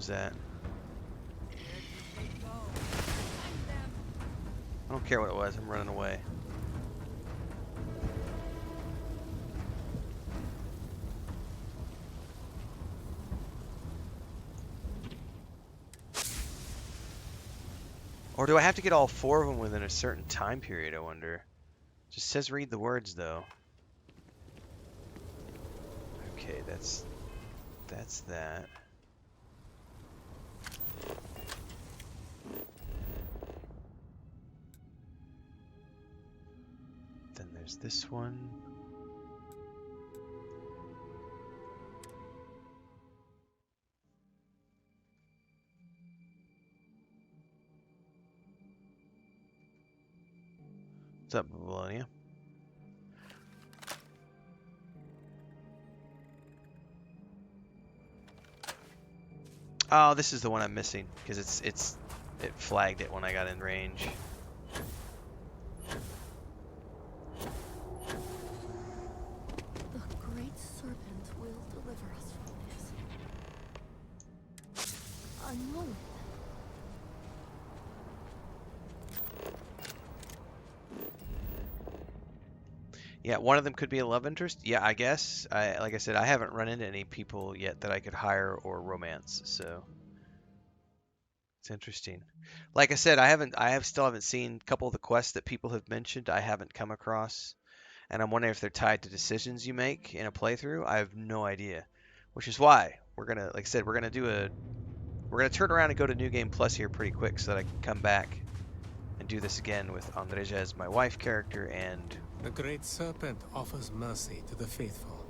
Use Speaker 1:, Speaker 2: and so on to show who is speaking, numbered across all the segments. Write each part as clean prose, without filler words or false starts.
Speaker 1: was that? I don't care what it was. I'm running away. Or do I have to get all 4 of them within a certain time period, I wonder? Just says read the words, though. Okay, that's that. Then there's this one. What's up, Babylonia? Oh, this is the one I'm missing because it flagged it when I got in range.
Speaker 2: The great serpent will deliver us from this. I know it.
Speaker 1: Yeah, one of them could be a love interest. Yeah, I guess. Like I said, I haven't run into any people yet that I could hire or romance, so it's interesting. Like I said, still haven't seen a couple of the quests that people have mentioned. I haven't come across, and I'm wondering if they're tied to decisions you make in a playthrough. I have no idea, which is why we're gonna, like I said, we're gonna turn around and go to New Game Plus here pretty quick so that I can come back and do this again with Andreja as my wife character and.
Speaker 3: The great serpent offers mercy to the faithful.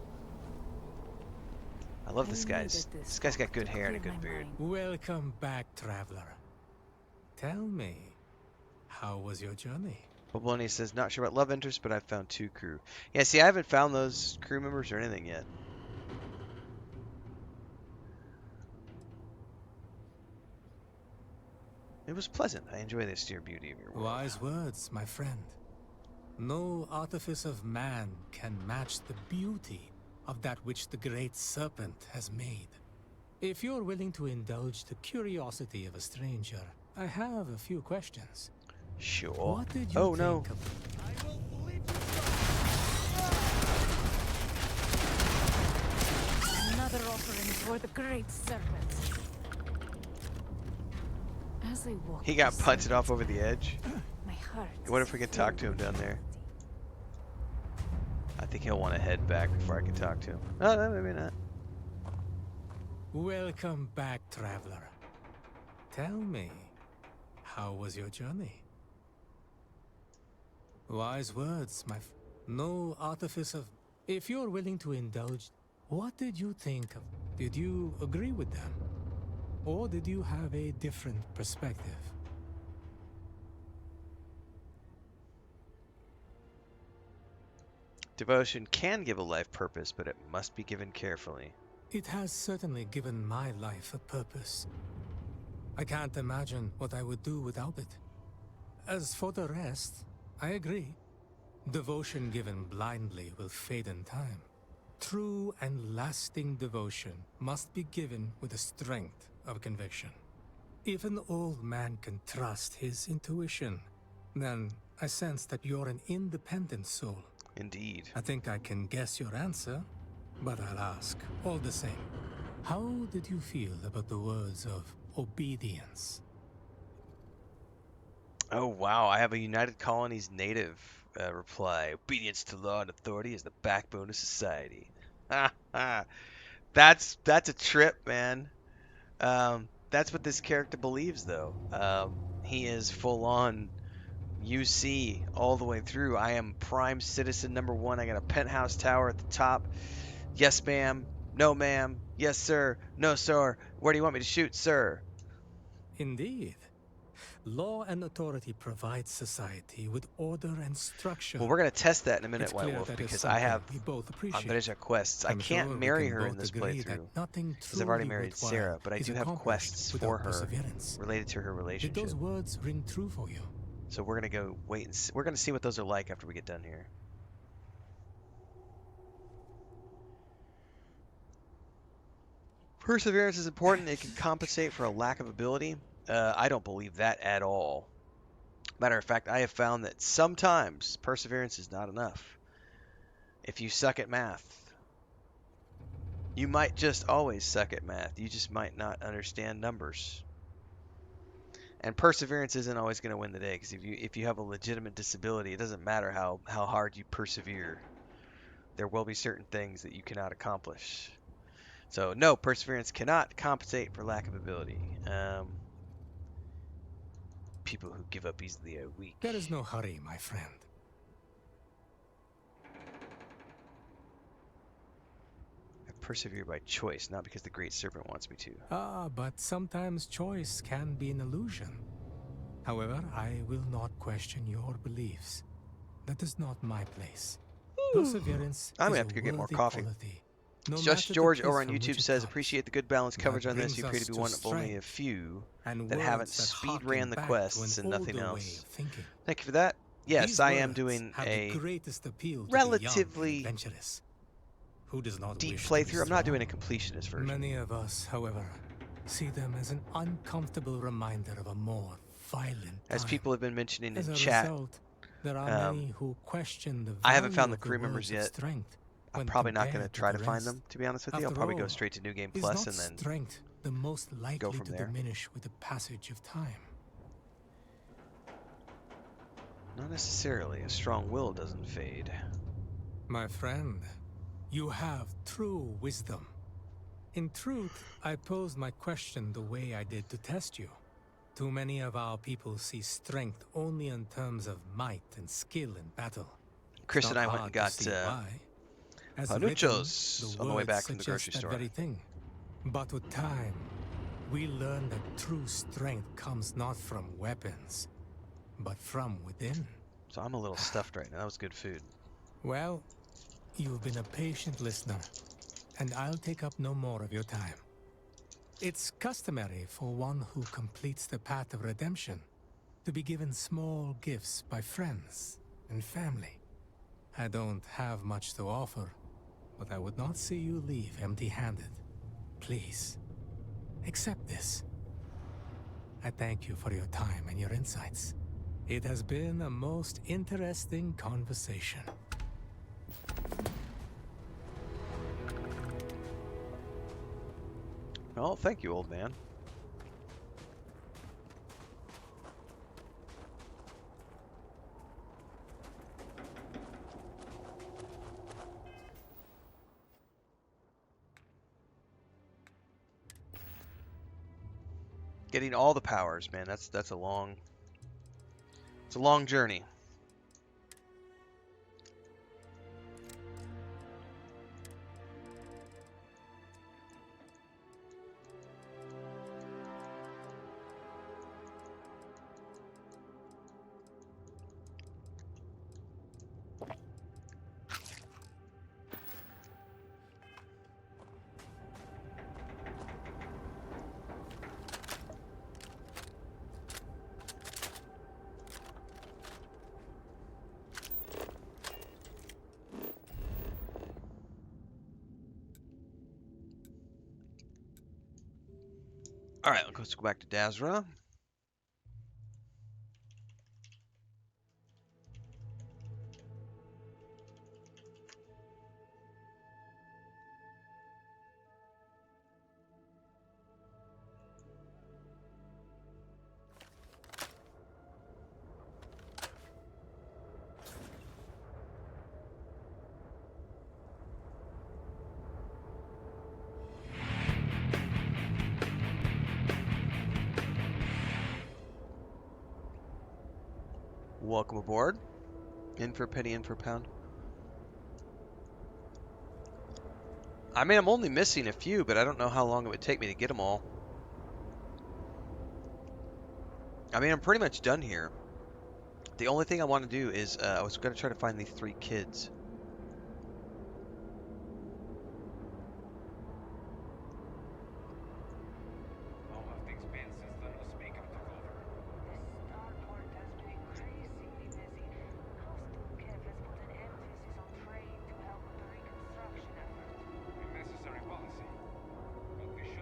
Speaker 1: I love this guy's. This guy's got good hair and a good beard.
Speaker 3: Welcome back, traveler. Tell me, how was your journey?
Speaker 1: Bologna says, not sure about love interest, but I've found 2 crew. Yeah, see, I haven't found those crew members or anything yet. It was pleasant. I enjoy the austere beauty of your world.
Speaker 3: Wise words, my friend. No artifice of man can match the beauty of that which the great serpent has made. If you're willing to indulge the curiosity of a stranger, I have a few questions.
Speaker 1: Sure.
Speaker 3: What did you
Speaker 1: Oh,
Speaker 3: think
Speaker 1: no.
Speaker 3: of...
Speaker 2: Another offering for the great serpent. As I walk
Speaker 1: He got
Speaker 2: beside
Speaker 1: punted off over the edge.
Speaker 2: my heart.
Speaker 1: What if we could talk to him down there? I think he'll want to head back before I can talk to him. Oh, no, maybe not.
Speaker 3: Welcome back, traveler. Tell me, how was your journey? Wise words, no artifice of... If you're willing to indulge, what did you think of... Did you agree with them? Or did you have a different perspective?
Speaker 1: Devotion can give a life purpose, but it must be given carefully.
Speaker 3: It has certainly given my life a purpose. I can't imagine what I would do without it. As for the rest, I agree. Devotion given blindly will fade in time. True and lasting devotion must be given with the strength of conviction. If an old man can trust his intuition, then I sense that you're an independent soul.
Speaker 1: Indeed.
Speaker 3: I think I can guess your answer, but I'll ask all the same. How did you feel about the words of obedience?
Speaker 1: Oh, wow. I have a United Colonies native reply. Obedience to law and authority is the backbone of society. That's a trip, man. That's what this character believes, though. He is full on UC all the way through. I am prime citizen number 1. I got a penthouse tower at the top. Yes, ma'am. No, ma'am. Yes, sir. No, sir. Where do you want me to shoot, sir?
Speaker 3: Indeed. Law and authority provide society with order and structure.
Speaker 1: Well, we're going to test that in a minute,
Speaker 3: It's
Speaker 1: White
Speaker 3: clear
Speaker 1: Wolf,
Speaker 3: that
Speaker 1: because
Speaker 3: it's
Speaker 1: I have
Speaker 3: something we both appreciate.
Speaker 1: Andreja quests. I
Speaker 3: I'm
Speaker 1: can't
Speaker 3: sure we
Speaker 1: marry
Speaker 3: can
Speaker 1: her in
Speaker 3: both
Speaker 1: this
Speaker 3: agree that
Speaker 1: playthrough
Speaker 3: nothing
Speaker 1: because I've already
Speaker 3: truly
Speaker 1: married
Speaker 3: worthwhile
Speaker 1: Sarah, but I
Speaker 3: is
Speaker 1: do have
Speaker 3: accomplished
Speaker 1: quests
Speaker 3: without
Speaker 1: for her
Speaker 3: perseverance.
Speaker 1: related to her
Speaker 3: Did
Speaker 1: relationship.
Speaker 3: those words ring true for you?
Speaker 1: So we're going to go wait and see. We're going to see what those are like after we get done here. Perseverance is important. It can compensate for a lack of ability. I don't believe that at all. Matter of fact, I have found that sometimes perseverance is not enough. If you suck at math, you might just always suck at math. You just might not understand numbers. And perseverance isn't always going to win the day, because if you have a legitimate disability, it doesn't matter how hard you persevere. There will be certain things that you cannot accomplish. So no, perseverance cannot compensate for lack of ability. People who give up easily are weak.
Speaker 3: There is no hurry, my friend.
Speaker 1: I persevere by choice, not because the Great Serpent wants me to.
Speaker 3: Ah, but sometimes choice can be an illusion. However, I will not question your beliefs. That is not my place. Perseverance
Speaker 1: I'm
Speaker 3: is
Speaker 1: gonna
Speaker 3: a
Speaker 1: have to go get more
Speaker 3: worthy
Speaker 1: coffee.
Speaker 3: quality, no
Speaker 1: Just
Speaker 3: matter the
Speaker 1: George
Speaker 3: place
Speaker 1: over on
Speaker 3: from which
Speaker 1: YouTube
Speaker 3: it
Speaker 1: says,
Speaker 3: comes.
Speaker 1: appreciate the good balanced coverage
Speaker 3: That
Speaker 1: on this. You
Speaker 3: brings
Speaker 1: appear to
Speaker 3: us
Speaker 1: be
Speaker 3: to
Speaker 1: one of only a
Speaker 3: strength,
Speaker 1: few
Speaker 3: and
Speaker 1: that haven't
Speaker 3: words that
Speaker 1: speed
Speaker 3: harken
Speaker 1: ran the
Speaker 3: back to
Speaker 1: quests
Speaker 3: an
Speaker 1: and nothing
Speaker 3: older way
Speaker 1: else.
Speaker 3: of thinking.
Speaker 1: Thank you for that. Yes,
Speaker 3: These
Speaker 1: I am
Speaker 3: words
Speaker 1: doing
Speaker 3: have the
Speaker 1: a
Speaker 3: greatest appeal to the young and
Speaker 1: relatively
Speaker 3: adventurous. Who does not
Speaker 1: deep
Speaker 3: wish to be
Speaker 1: playthrough. I'm not
Speaker 3: strong?
Speaker 1: doing a completionist version.
Speaker 3: Many of us, however, see them as an uncomfortable reminder of a more violent
Speaker 1: As
Speaker 3: time.
Speaker 1: people have been mentioning
Speaker 3: As
Speaker 1: in
Speaker 3: a
Speaker 1: chat,
Speaker 3: result, there are many who question the
Speaker 1: I haven't
Speaker 3: value
Speaker 1: found the
Speaker 3: of the
Speaker 1: crew members
Speaker 3: words of
Speaker 1: yet.
Speaker 3: strength
Speaker 1: I'm
Speaker 3: when
Speaker 1: probably not going to
Speaker 3: compared to
Speaker 1: try
Speaker 3: the
Speaker 1: to find
Speaker 3: rest.
Speaker 1: them, to be honest with you. I'll
Speaker 3: After
Speaker 1: probably go
Speaker 3: all,
Speaker 1: straight to New Game
Speaker 3: is
Speaker 1: Plus
Speaker 3: not
Speaker 1: and then
Speaker 3: strength the most likely
Speaker 1: from
Speaker 3: to
Speaker 1: there.
Speaker 3: diminish with the passage of time?
Speaker 1: not necessarily. A strong will doesn't fade.
Speaker 3: My friend, you have true wisdom. In truth, I posed my question the way I did to test you. Too many of our people see strength only in terms of might and skill in battle.
Speaker 1: Chris
Speaker 3: It's
Speaker 1: and
Speaker 3: not
Speaker 1: I went and
Speaker 3: hard to
Speaker 1: got
Speaker 3: see why. As written, the
Speaker 1: panuchos on the way
Speaker 3: words
Speaker 1: back from the grocery
Speaker 3: suggest that
Speaker 1: store.
Speaker 3: very thing. But with time, we learn that true strength comes not from weapons, but from within.
Speaker 1: So I'm a little stuffed right now. That was good food.
Speaker 3: Well, you've been a patient listener, and I'll take up no more of your time. It's customary for one who completes the path of redemption to be given small gifts by friends and family. I don't have much to offer, but I would not see you leave empty-handed. Please, accept this. I thank you for your time and your insights. It has been a most interesting conversation.
Speaker 1: Oh, thank you, old man. Getting all the powers, man. That's a long. It's a long journey. All right, let's go back to Dazra. Welcome aboard. In for a penny, in for a pound. I mean, I'm only missing a few, but I don't know how long it would take me to get them all. I mean, I'm pretty much done here. The only thing I want to do is, I was going to try to find these 3 kids.
Speaker 4: How have things been since the Speaker took over?
Speaker 5: The starport has been increasingly busy. Host Kev has put an emphasis on trade to help with the reconstruction effort.
Speaker 4: A necessary policy. But we should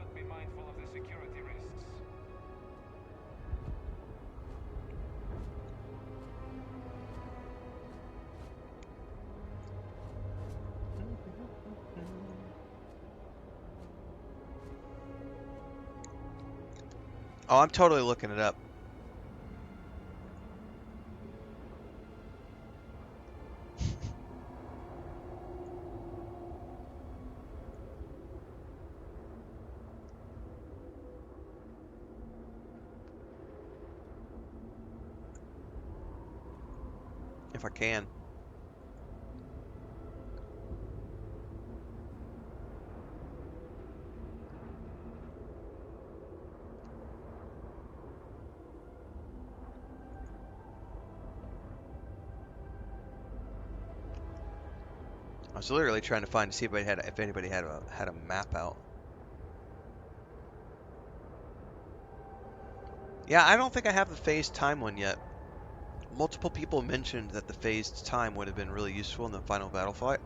Speaker 1: Oh, I'm totally looking it up. If I can. I was literally trying to find to see if anybody had a map out. Yeah, I don't think I have the phased time one yet. Multiple people mentioned that the phased time would have been really useful in the final but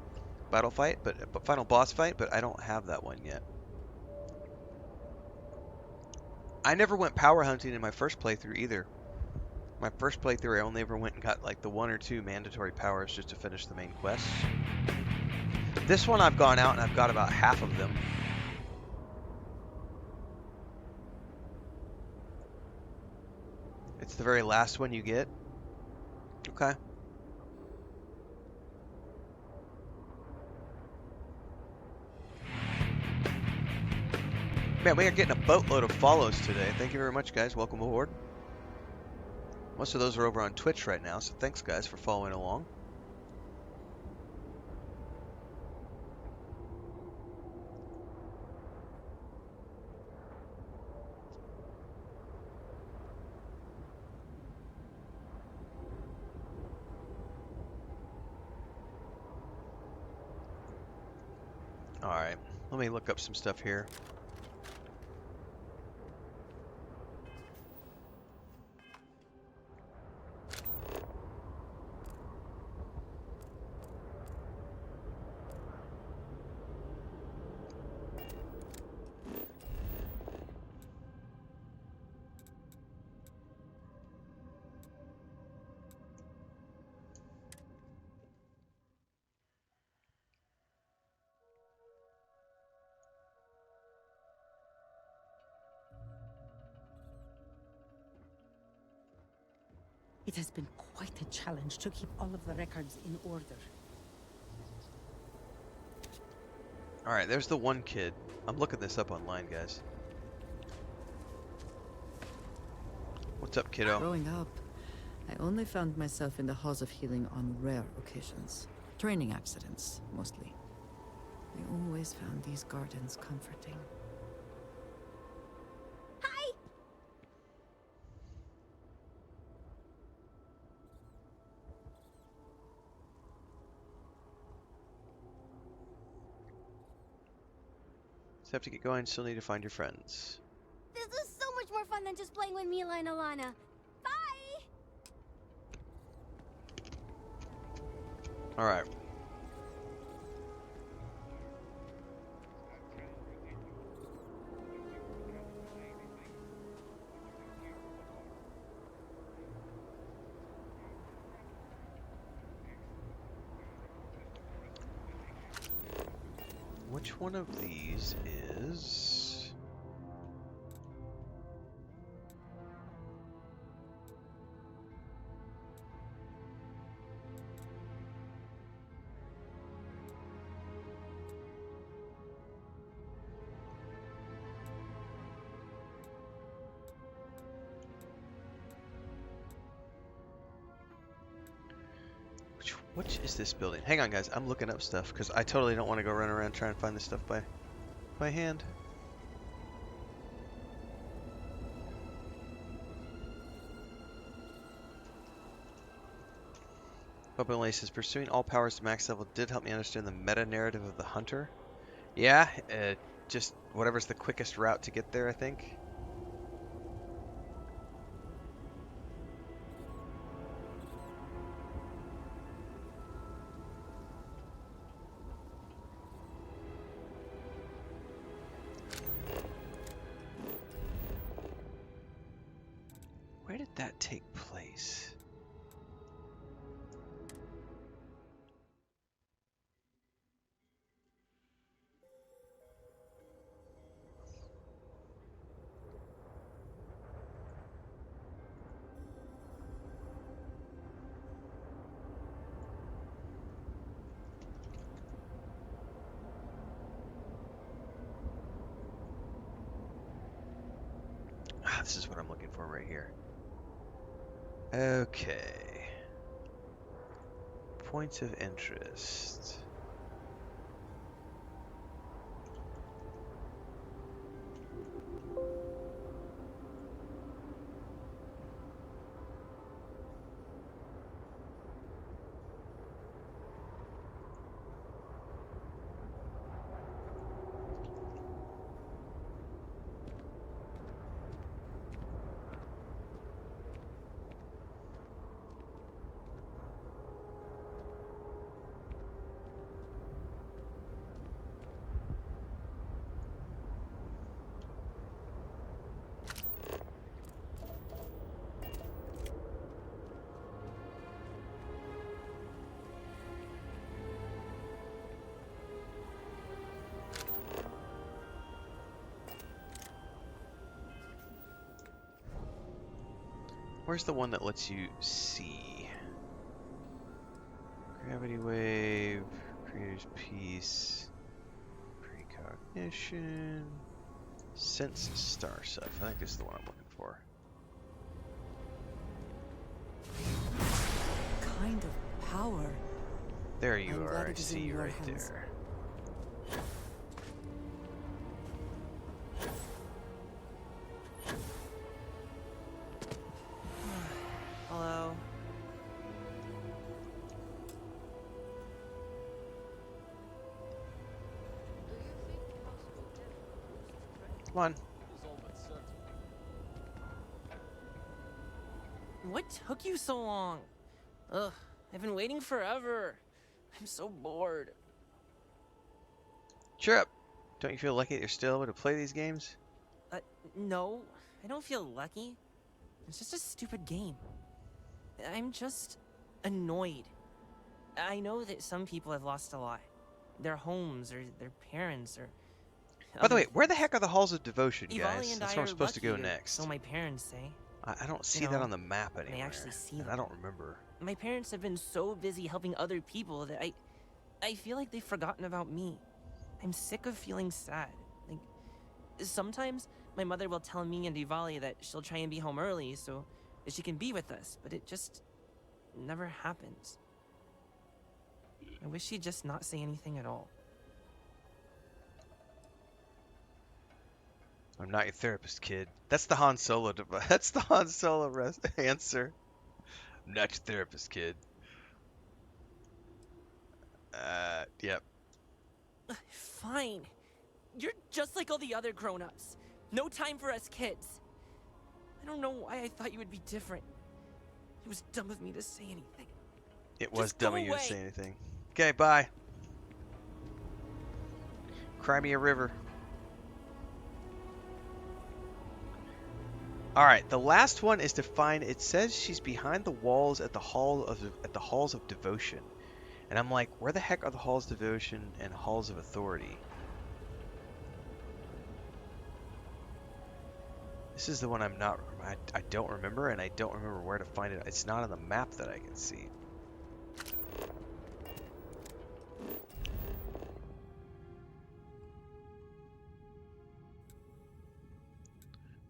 Speaker 1: final boss fight, but I don't have that one yet. I never went power hunting in my first playthrough either. My first playthrough, I only ever went and got like the 1 or 2 mandatory powers just to finish the main quests. This one I've gone out and I've got about half of them. It's the very last one you get. Okay. Man, we are getting a boatload of follows today. Thank you very much, guys. Welcome aboard. Most of those are over on Twitch right now, so thanks, guys, for following along. Alright, let me look up some stuff here.
Speaker 6: It has been quite a challenge to keep all of the records in order.
Speaker 1: Alright, there's the one kid. I'm looking this up online, guys. What's up, kiddo?
Speaker 7: Growing up, I only found myself in the halls of healing on rare occasions. Training accidents, mostly. I always found these gardens comforting.
Speaker 1: Just have to get going, still need to find your friends.
Speaker 8: This is so much more fun than just playing with Mila and Alana. Bye!
Speaker 1: Alright. Which one of these is... Which is this building? Hang on, guys. I'm looking up stuff because I totally don't want to go run around trying to find this stuff by hand. Open Lace says, pursuing all powers to max level did help me understand the meta-narrative of the Hunter. Yeah, just whatever's the quickest route to get there, I think. Where did that take place? this is what I'm looking for right here. Okay. Points of interest. Where's the one that lets you see? Gravity wave, creator's piece, precognition, sense star stuff. I think this is the one I'm looking for.
Speaker 6: Kind of power.
Speaker 1: There you
Speaker 6: I'm
Speaker 1: are.
Speaker 6: glad
Speaker 1: I
Speaker 6: it is
Speaker 1: see
Speaker 6: in
Speaker 1: you
Speaker 6: your
Speaker 1: right
Speaker 6: hands.
Speaker 1: there.
Speaker 9: Hello.
Speaker 1: Come on.
Speaker 9: What took you so long? Ugh, I've been waiting forever. I'm so bored.
Speaker 1: Cheer up. Don't you feel lucky that you're still able to play these games?
Speaker 9: No, I don't feel lucky. It's just a stupid game. I'm just annoyed. I know that some people have lost a lot. Their homes, or their parents, or...
Speaker 1: By the
Speaker 9: other
Speaker 1: way, where the
Speaker 9: things.
Speaker 1: heck are the halls of devotion,
Speaker 9: Ivali
Speaker 1: guys?
Speaker 9: and
Speaker 1: That's
Speaker 9: I
Speaker 1: where I'm
Speaker 9: are
Speaker 1: supposed to go
Speaker 9: lucky, or
Speaker 1: next.
Speaker 9: so my parents say.
Speaker 1: I don't see
Speaker 9: You
Speaker 1: that
Speaker 9: know,
Speaker 1: on the map
Speaker 9: when I
Speaker 1: anywhere.
Speaker 9: actually see
Speaker 1: And
Speaker 9: them.
Speaker 1: I don't remember.
Speaker 9: My parents have been so busy helping other people that I feel like they've forgotten about me. I'm sick of feeling sad. Like, sometimes my mother will tell me and Ivali that she'll try and be home early so that she can be with us, but it just never happens. I wish she'd just not say anything at all.
Speaker 1: I'm not your therapist, kid. That's the Han Solo. That's the Han Solo answer. I'm not your therapist, kid. Yep.
Speaker 9: Fine. You're just like all the other grown-ups. No time for us kids. I don't know why I thought you would be different. It was dumb of me to say anything.
Speaker 1: It was
Speaker 9: Just go
Speaker 1: dumb of you to
Speaker 9: away.
Speaker 1: say anything. Okay, bye. Cry me a river. All right, the last one is to find. It says she's behind the walls at the halls of devotion, and I'm like, where the heck are the halls of devotion and halls of authority? This is the one I'm not. I don't remember, and I don't remember where to find it. It's not on the map that I can see.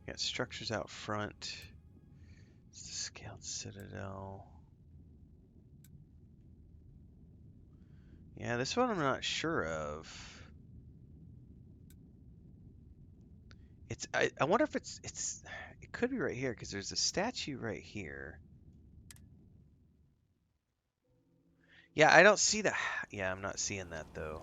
Speaker 1: Got structures out front. It's the Scaled Citadel. Yeah, this one I'm not sure of. It's I wonder if it could be right here because there's a statue right here. Yeah, I don't see that. Yeah, I'm not seeing that though.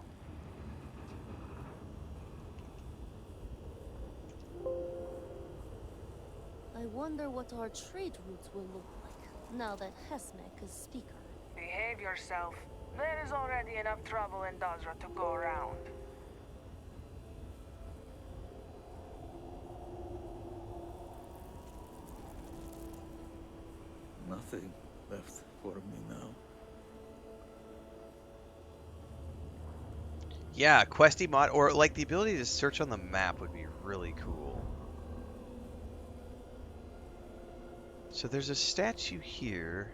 Speaker 8: I wonder what our trade routes will look like now that Hesmek is speaker.
Speaker 5: Behave yourself. There is already enough trouble in Dazra to go around.
Speaker 10: Nothing left for me now.
Speaker 1: Yeah, questy mod or like the ability to search on the map would be really cool. So there's a statue here.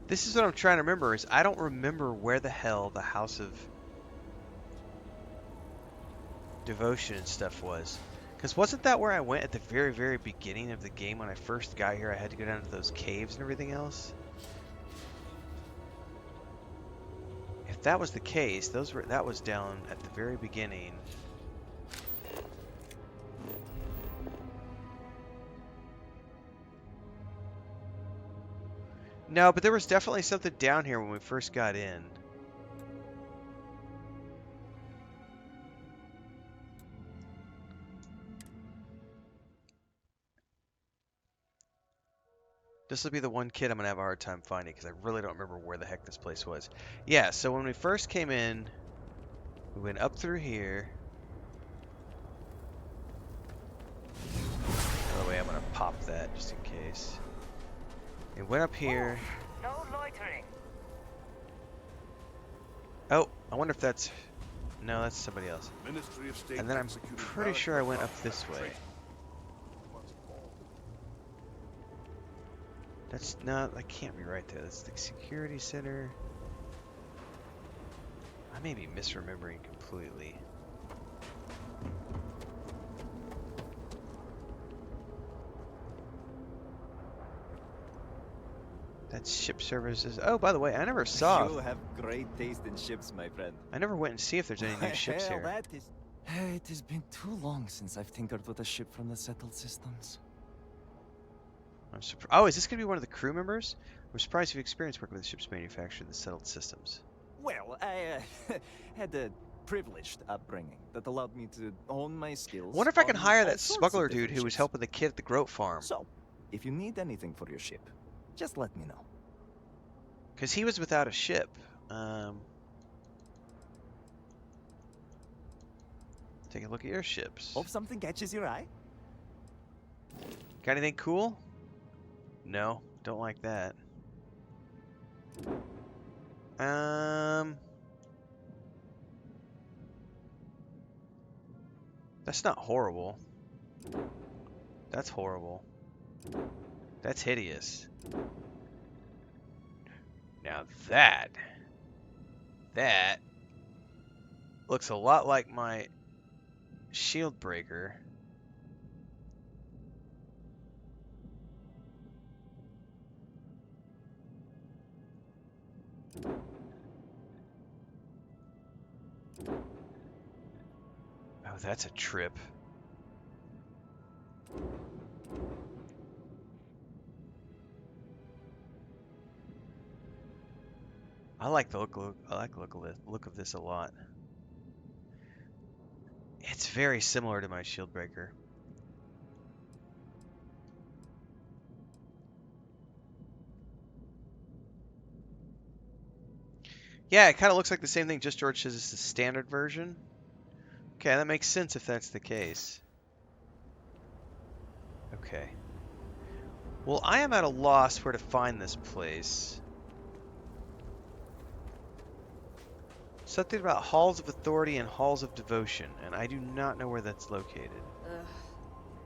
Speaker 1: This is what I'm trying to remember is I don't remember where the hell the House of Devotion and stuff was. Because wasn't that where I went at the very, very beginning of the game when I first got here? I had to go down to those caves and everything else. If that was the case, that was down at the very beginning. No, but there was definitely something down here when we first got in. This will be the one kid I'm going to have a hard time finding because I really don't remember where the heck this place was. Yeah, so when we first came in, we went up through here. By the way, I'm going to pop that just in case. It went up here.
Speaker 5: No loitering.
Speaker 1: Oh, I wonder if that's... No, that's somebody else.
Speaker 11: Ministry of State
Speaker 1: And then I'm
Speaker 11: executed
Speaker 1: pretty
Speaker 11: ballot
Speaker 1: sure I went up
Speaker 11: box
Speaker 1: this way.
Speaker 11: traitor.
Speaker 1: That's not... That can't be right there. That's the security center. I may be misremembering completely. That's ship services. Oh, by the way, I never saw...
Speaker 12: You have great taste in ships, my friend.
Speaker 1: I never went and see if there's any new ships
Speaker 12: Hell,
Speaker 1: here.
Speaker 12: that is... It has been too long since I've tinkered with a ship from the settled systems.
Speaker 1: I'm surprised. Oh, is this going to be one of the crew members? I'm surprised you've experienced working with ships manufactured in the settled systems.
Speaker 12: Well, I had a privileged upbringing that allowed me to hone my skills.
Speaker 1: I wonder if I can
Speaker 12: on
Speaker 1: hire
Speaker 12: all
Speaker 1: that
Speaker 12: sorts of
Speaker 1: smuggler dude
Speaker 12: different
Speaker 1: who was
Speaker 12: ships.
Speaker 1: helping the kid at the goat farm.
Speaker 12: So, if you need anything for your ship, just let me know.
Speaker 1: Because he was without a ship. Take a look at your ships.
Speaker 12: Hope something catches your eye.
Speaker 1: Got anything cool? No, don't like that. That's not horrible. That's horrible. That's hideous. Now that looks a lot like my shield breaker. Oh, that's a trip. I like the look of this a lot. It's very similar to my shield breaker. Yeah, it kind of looks like the same thing, just George says it's the standard version. Okay, that makes sense if that's the case. Okay. Well, I am at a loss where to find this place. Something about halls of authority and halls of devotion, and I do not know where that's located.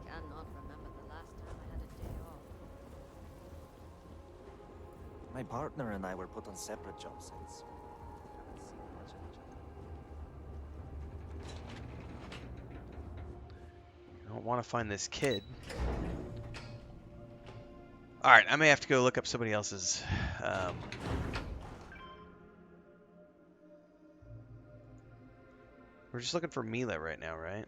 Speaker 8: Cannot remember the last time I had a day off.
Speaker 12: My partner and I were put on separate job sites. Haven't seen much of each other.
Speaker 1: I don't want to find this kid. Alright, I may have to go look up somebody else's. We're just looking for Mila right now, right?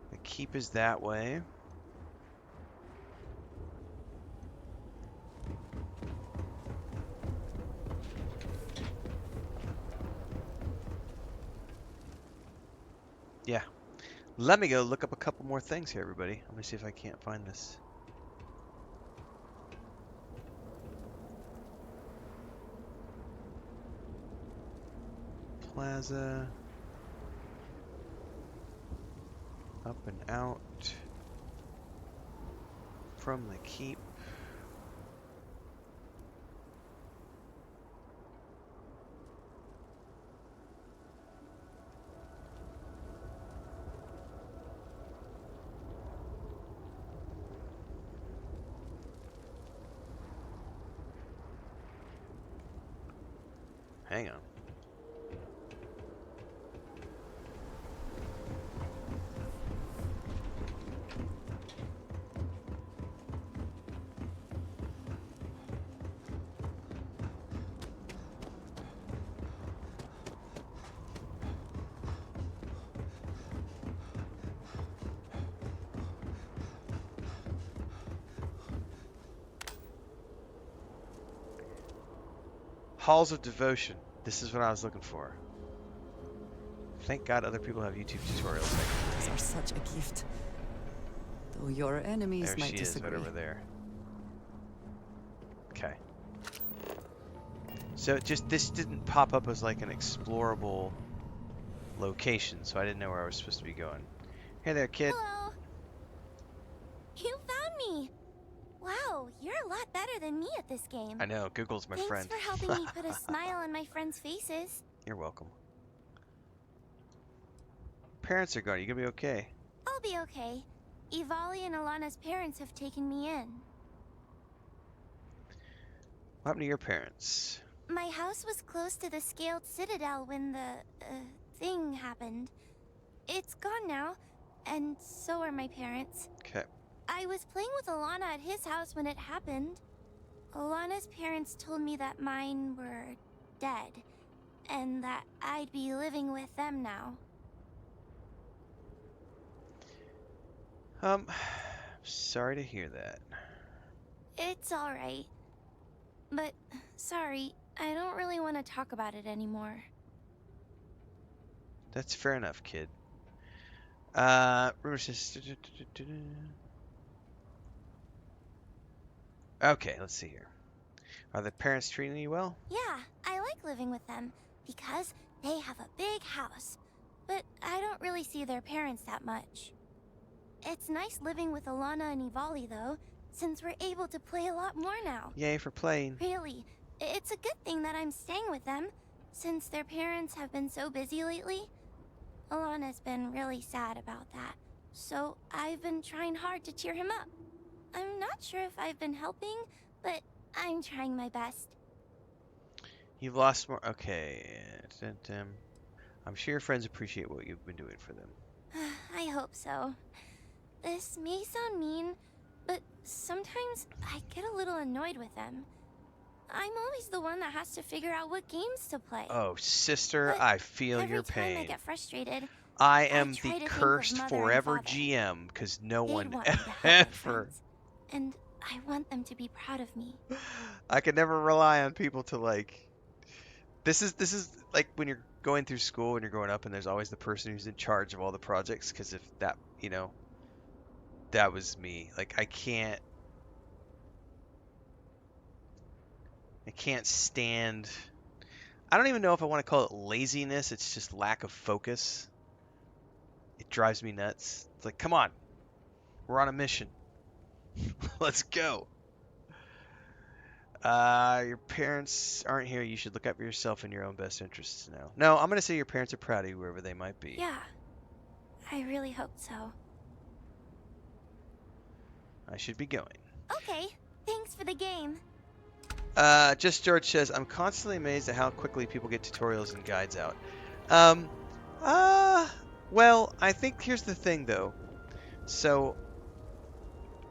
Speaker 1: The keep is that way. Yeah. Let me go look up a couple more things here, everybody. Let me see if I can't find this. Plaza. Up and out. From the keep. hang on. Halls of Devotion. This is what I was looking for. Thank God other people have YouTube tutorials.
Speaker 7: These are such a gift. Though your enemies
Speaker 1: There
Speaker 7: might
Speaker 1: she is,
Speaker 7: disagree.
Speaker 1: right over there. Okay. So this didn't pop up as like an explorable location, so I didn't know where I was supposed to be going. Hey there, kid.
Speaker 8: Hello. You found me. Wow, you're a lot better than me at this game.
Speaker 1: I know, Google's my
Speaker 8: Thanks
Speaker 1: friend.
Speaker 8: for helping me put a smile on my friends' faces.
Speaker 1: You're welcome. Parents are gone. You gonna be okay?
Speaker 8: I'll be okay. Ivali and Alana's parents have taken me in.
Speaker 1: What happened to your parents?
Speaker 8: My house was close to the Scaled Citadel when the, thing happened. It's gone now, and so are my parents.
Speaker 1: Okay.
Speaker 8: I was playing with Alana at his house when it happened. Alana's parents told me that mine were dead, and that I'd be living with them now.
Speaker 1: Sorry to hear that.
Speaker 8: It's alright. But, sorry, I don't really want to talk about it anymore.
Speaker 1: That's fair enough, kid. Rumor says... Okay, let's see here. Are the parents treating you well?
Speaker 8: Yeah, I like living with them, because they have a big house. But I don't really see their parents that much. It's nice living with Alana and Ivali, though, since we're able to play a lot more now.
Speaker 1: Yay for playing.
Speaker 8: Really, it's a good thing that I'm staying with them, since their parents have been so busy lately. Alana's been really sad about that, so I've been trying hard to cheer him up. I'm not sure if I've been helping, but I'm trying my best.
Speaker 1: You've lost more... Okay. I'm sure your friends appreciate what you've been doing for them.
Speaker 8: I hope so. This may sound mean, but sometimes I get a little annoyed with them. I'm always the one that has to figure out what games to play.
Speaker 1: Oh, sister,
Speaker 8: But
Speaker 1: I feel your
Speaker 8: every time I
Speaker 1: pain.
Speaker 8: get frustrated,
Speaker 1: I am
Speaker 8: try
Speaker 1: the
Speaker 8: to think of
Speaker 1: cursed
Speaker 8: Mother and
Speaker 1: forever
Speaker 8: Father.
Speaker 1: GM, because no
Speaker 8: They'd
Speaker 1: one
Speaker 8: want me to help my
Speaker 1: ever...
Speaker 8: friends, and I want them to be proud of me.
Speaker 1: I can never rely on people to, like... This is like when you're going through school and you're growing up and there's always the person who's in charge of all the projects, because if that, you know, that was me. Like, I can't stand... I don't even know if I want to call it laziness. It's just lack of focus. It drives me nuts. It's like, come on. We're on a mission. Let's go. Your parents aren't here. You should look out for yourself and your own best interests now. No, I'm going to say your parents are proud of you wherever they might be.
Speaker 8: Yeah, I really hope so.
Speaker 1: I should be going.
Speaker 8: Okay, thanks for the game.
Speaker 1: Just George says, I'm constantly amazed at how quickly people get tutorials and guides out. Well, I think here's the thing, though. So,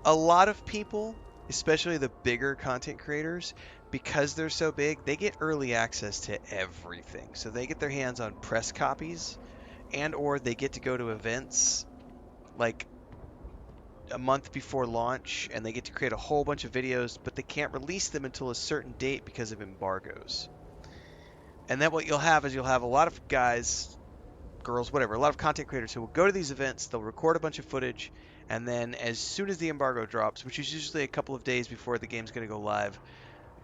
Speaker 1: a lot of people, especially the bigger content creators, because they're so big, they get early access to everything. So they get their hands on press copies, and or they get to go to events like a month before launch, and they get to create a whole bunch of videos, but they can't release them until a certain date because of embargoes. And then what you'll have is you'll have a lot of guys, girls, whatever, a lot of content creators who will go to these events, they'll record a bunch of footage, and then as soon as the embargo drops, which is usually a couple of days before the game's going to go live,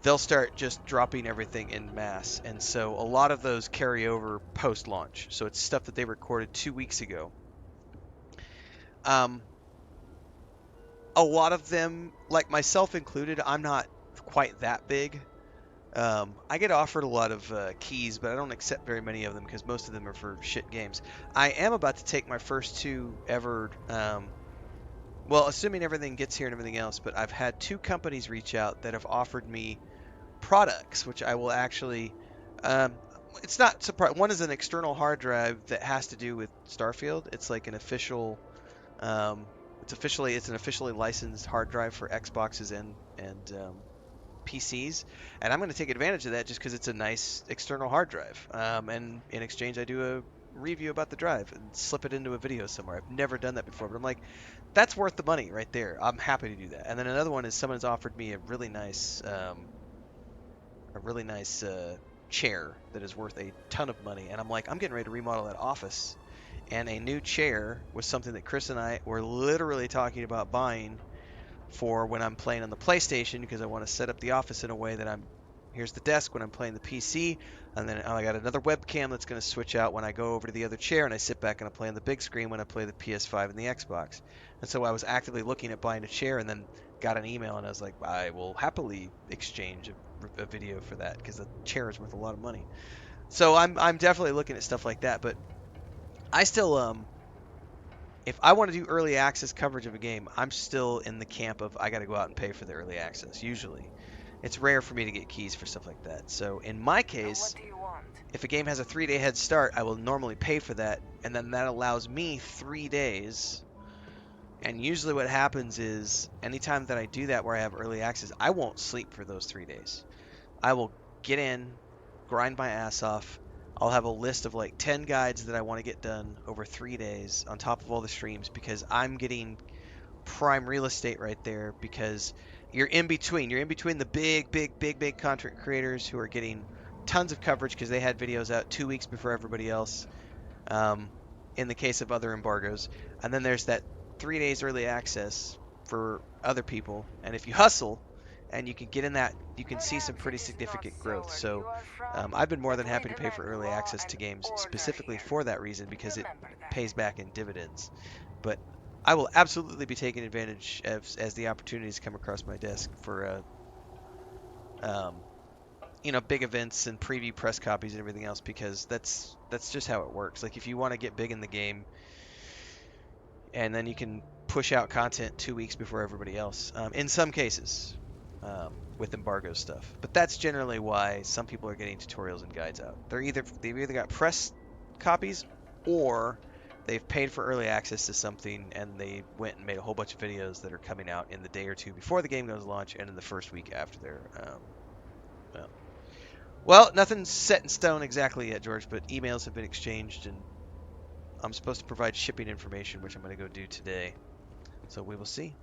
Speaker 1: they'll start just dropping everything in mass. And so a lot of those carry over post-launch. So it's stuff that they recorded 2 weeks ago. A lot of them, like myself included, I'm not quite that big. I get offered a lot of keys, but I don't accept very many of them because most of them are for shit games. I am about to take my first 2 ever, well, assuming everything gets here and everything else, but I've had 2 companies reach out that have offered me products, which I will actually, it's not surprising. One is an external hard drive that has to do with Starfield. It's like an official. Um, it's an officially licensed hard drive for Xboxes and PCs, and I'm going to take advantage of that just because it's a nice external hard drive. And in exchange, I do a review about the drive and slip it into a video somewhere. I've never done that before, but I'm like, that's worth the money right there. I'm happy to do that. And then another one is someone's offered me a really nice chair that is worth a ton of money, and I'm like, I'm getting ready to remodel that office, and a new chair was something that Chris and I were literally talking about buying for when I'm playing on the PlayStation because I want to set up the office in a way that here's the desk when I'm playing the PC, and then I got another webcam that's going to switch out when I go over to the other chair and I sit back and I play on the big screen when I play the PS5 and the Xbox. And so I was actively looking at buying a chair and then got an email and I was like, I will happily exchange a video for that because the chair is worth a lot of money. So I'm definitely looking at stuff like that, but I still if I want to do early access coverage of a game, I'm still in the camp of I got to go out and pay for the early access. Usually, it's rare for me to get keys for stuff like that. So in my case, if a game has a 3-day head start, I will normally pay for that, and then that allows me 3 days. And usually, what happens is anytime that I do that where I have early access, I won't sleep for those 3 days. I will get in, grind my ass off. I'll have a list of like 10 guides that I want to get done over 3 days on top of all the streams because I'm getting prime real estate right there because you're in between. You're in between the big content creators who are getting tons of coverage because they had videos out 2 weeks before everybody else. Um, in the case of other embargoes, and then there's that 3 days early access for other people. And if you hustle, and you can get in that, you can see some pretty significant growth. So I've been more than happy to pay for early access to games specifically for that reason because it pays back in dividends. But I will absolutely be taking advantage as the opportunities come across my desk for um, big events and preview press copies and everything else because that's just how it works. Like if you want to get big in the game, and then you can push out content 2 weeks before everybody else. In some cases, with embargo stuff, but that's generally why some people are getting tutorials and guides out. They've either got press copies or they've paid for early access to something and they went and made a whole bunch of videos that are coming out in the day or two before the game goes launch and in the first week after their well, nothing's set in stone exactly yet, George, but emails have been exchanged and I'm supposed to provide shipping information, which I'm going to go do today. So we will see.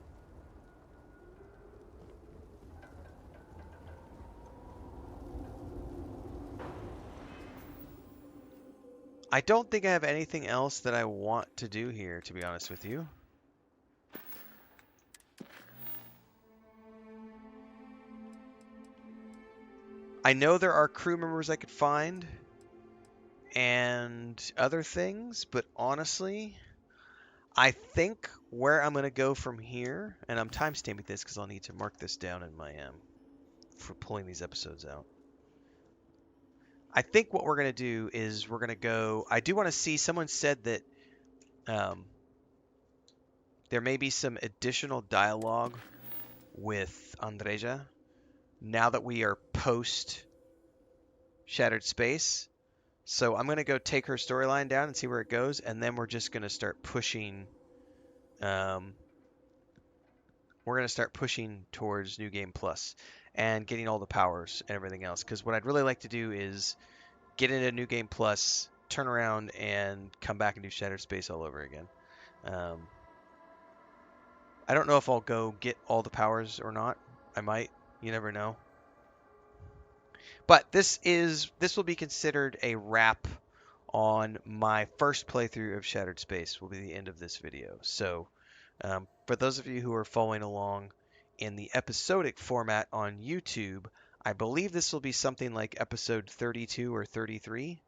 Speaker 1: I don't think I have anything else that I want to do here, to be honest with you. I know there are crew members I could find and other things, but honestly, I think where I'm going to go from here, and I'm timestamping this because I'll need to mark this down in my for pulling these episodes out. I think what we're going to do is we're going to go. I do want to see. Someone said that there may be some additional dialogue with Andreja now that we are post Shattered Space. So I'm going to go take her storyline down and see where it goes, and then we're just going to start pushing. We're going to start pushing towards New Game Plus and getting all the powers and everything else. Because what I'd really like to do is get into New Game Plus, turn around, and come back and do Shattered Space all over again. I don't know if I'll go get all the powers or not. I might. You never know. But this will be considered a wrap on my first playthrough of Shattered Space. Will be the end of this video. So for those of you who are following along in the episodic format on YouTube, I believe this will be something like episode 32 or 33,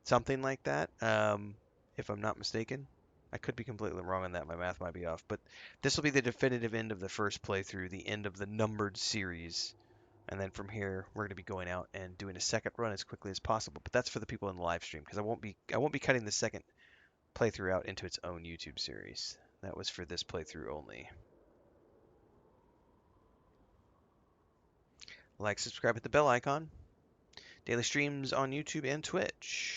Speaker 1: something like that, if I'm not mistaken. I could be completely wrong on that. My math might be off. But this will be the definitive end of the first playthrough, the end of the numbered series. And then from here, we're going to be going out and doing a second run as quickly as possible. But that's for the people in the live stream because I won't be cutting the second playthrough out into its own YouTube series. That was for this playthrough only. Like, subscribe, hit the bell icon. Daily streams on YouTube and Twitch.